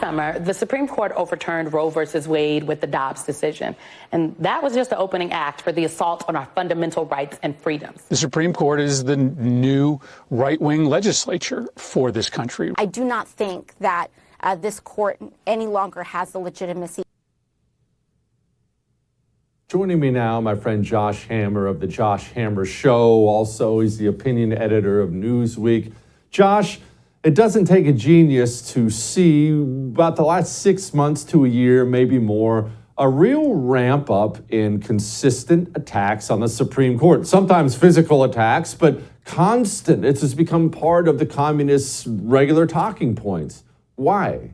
summer, the Supreme Court overturned Roe versus Wade with the Dobbs decision. And that was just the opening act for the assault on our fundamental rights and freedoms. The Supreme Court is the new right-wing legislature for this country. I do not think that this court any longer has the legitimacy. Joining me now, my friend Josh Hammer of The Josh Hammer Show. Also, he's the opinion editor of Newsweek. Josh, it doesn't take a genius to see about the last 6 months to a year, maybe more, a real ramp up in consistent attacks on the Supreme Court. Sometimes physical attacks, but constant. It's just become part of the communists' regular talking points. Why?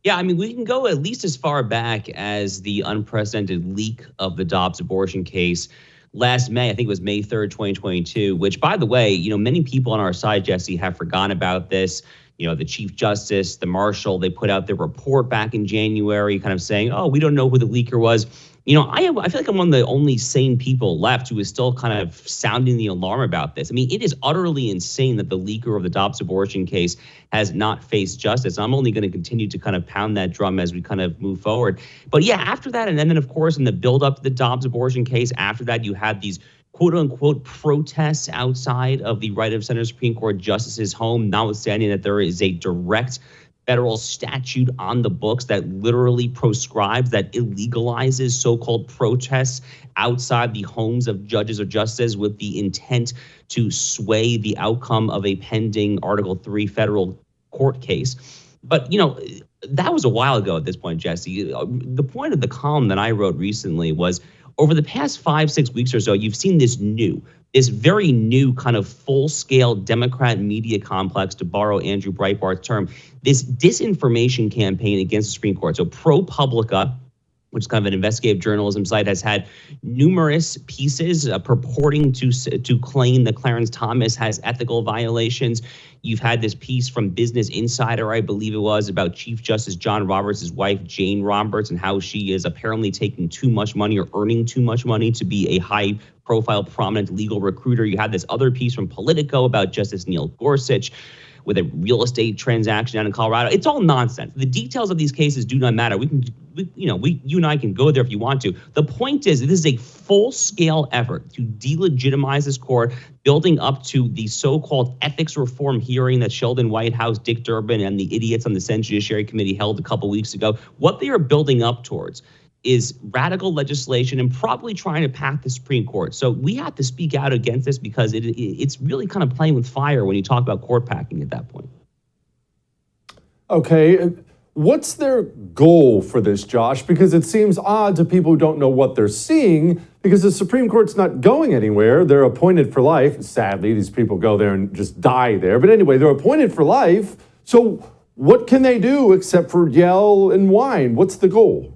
Yeah, I mean, we can go at least as far back as the unprecedented leak of the Dobbs abortion case last May. I think it was May 3rd, 2022, which, by the way, many people on our side, Jesse, have forgotten about this. The Chief Justice, the Marshal, they put out their report back in January kind of saying, oh, we don't know who the leaker was. I feel like I'm one of the only sane people left who is still kind of sounding the alarm about this. I mean, it is utterly insane that the leaker of the Dobbs abortion case has not faced justice. I'm only going to continue to kind of pound that drum as we kind of move forward. But yeah, after that, and then of course, in the build up to the Dobbs abortion case, after that, you had these quote unquote protests outside of the right of center Supreme Court justice's home, notwithstanding that there is a direct federal statute on the books that literally proscribes, that illegalizes so-called protests outside the homes of judges or justices with the intent to sway the outcome of a pending Article 3 federal court case. But, that was a while ago at this point, Jesse. The point of the column that I wrote recently was over the past 5-6 weeks or so, you've seen this very new kind of full-scale Democrat media complex, to borrow Andrew Breitbart's term, this disinformation campaign against the Supreme Court. So ProPublica, which is kind of an investigative journalism site, has had numerous pieces purporting to claim that Clarence Thomas has ethical violations. You've had this piece from Business Insider, I believe it was, about Chief Justice John Roberts' wife, Jane Roberts, and how she is apparently taking too much money or earning too much money to be a high-profile, prominent legal recruiter. You had this other piece from Politico about Justice Neil Gorsuch with a real estate transaction down in Colorado. It's all nonsense. The details of these cases do not matter. You and I can go there if you want to. The point is, this is a full-scale effort to delegitimize this court, building up to the so-called ethics reform hearing that Sheldon Whitehouse, Dick Durbin, and the idiots on the Senate Judiciary Committee held a couple weeks ago. What they are building up towards is radical legislation and probably trying to pack the Supreme Court. So we have to speak out against this because it's really kind of playing with fire when you talk about court packing at that point. Okay, what's their goal for this, Josh? Because it seems odd to people who don't know what they're seeing, because the Supreme Court's not going anywhere. They're appointed for life. Sadly, these people go there and just die there. But anyway, they're appointed for life. So what can they do except for yell and whine? What's the goal?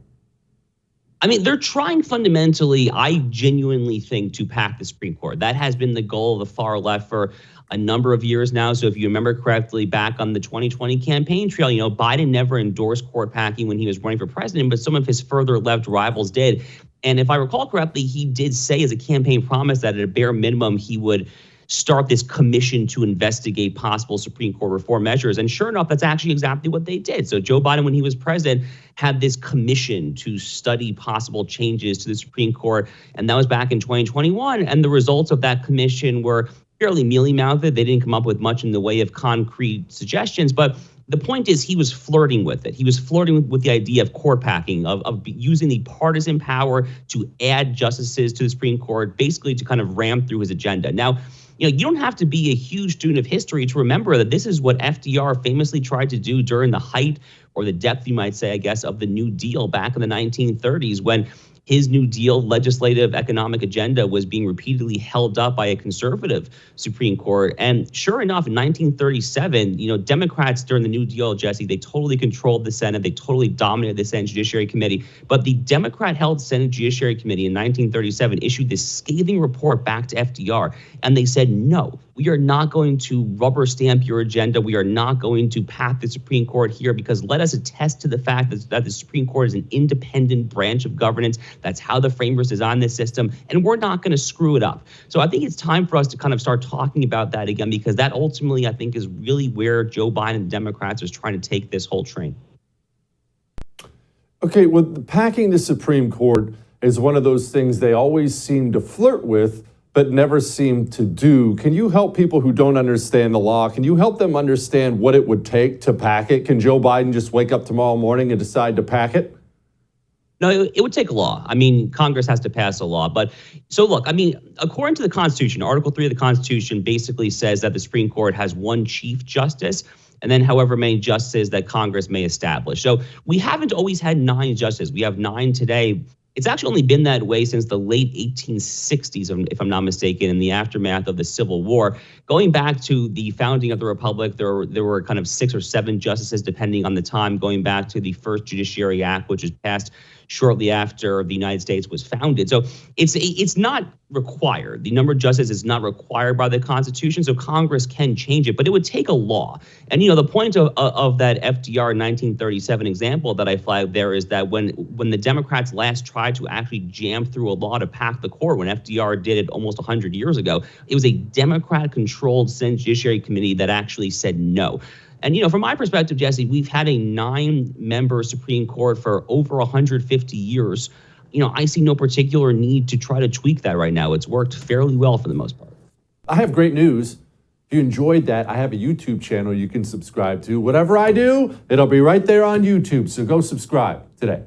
I mean, they're trying fundamentally, I genuinely think, to pack the Supreme Court. That has been the goal of the far left for a number of years now. So if you remember correctly, back on the 2020 campaign trail, Biden never endorsed court packing when he was running for president, but some of his further left rivals did. And if I recall correctly, he did say as a campaign promise that at a bare minimum, he would start this commission to investigate possible Supreme Court reform measures. And sure enough, that's actually exactly what they did. So Joe Biden, when he was president, had this commission to study possible changes to the Supreme Court. And that was back in 2021. And the results of that commission were fairly mealy-mouthed. They didn't come up with much in the way of concrete suggestions. But the point is, he was flirting with it. He was flirting with the idea of court packing, of using the partisan power to add justices to the Supreme Court, basically to kind of ram through his agenda. Now, you don't have to be a huge student of history to remember that this is what FDR famously tried to do during the height, or the depth, you might say, I guess, of the New Deal back in the 1930s, when his New Deal legislative economic agenda was being repeatedly held up by a conservative Supreme Court. And sure enough, in 1937, Democrats during the New Deal, Jesse, they totally controlled the Senate. They totally dominated the Senate Judiciary Committee. But the Democrat-held Senate Judiciary Committee in 1937 issued this scathing report back to FDR. And they said, no, We are not going to rubber stamp your agenda. We are not going to pat the Supreme Court here, because let us attest to the fact that the Supreme Court is an independent branch of governance. That's how the framers designed this system, and we're not going to screw it up. So I think it's time for us to kind of start talking about that again, because that ultimately, I think, is really where Joe Biden and the Democrats is trying to take this whole train. Okay, well, packing the Supreme Court is one of those things they always seem to flirt with, but never seem to do. Can you help people who don't understand the law? Can you help them understand what it would take to pack it? Can Joe Biden just wake up tomorrow morning and decide to pack it? No, it would take a law. I mean, Congress has to pass a law. But so look, I mean, according to the Constitution, Article 3 of the Constitution basically says that the Supreme Court has one Chief Justice, and then however many justices that Congress may establish. So we haven't always had 9 justices. We have 9 today. It's actually only been that way since the late 1860s, if I'm not mistaken, in the aftermath of the Civil War. Going back to the founding of the Republic, there were kind of 6 or 7 justices, depending on the time, going back to the first Judiciary Act, which was passed shortly after the United States was founded. So it's not required. The number of justices is not required by the Constitution, so Congress can change it, but it would take a law. And, the point of that FDR 1937 example that I flagged there is that when the Democrats last tried to actually jam through a law to pack the court, when FDR did it almost 100 years ago, it was a Democrat-controlled Senate Judiciary Committee that actually said no. And, from my perspective, Jesse, we've had a 9-member Supreme Court for over 150 years. I see no particular need to try to tweak that right now. It's worked fairly well for the most part. I have great news. If you enjoyed that, I have a YouTube channel you can subscribe to. Whatever I do, it'll be right there on YouTube. So go subscribe today.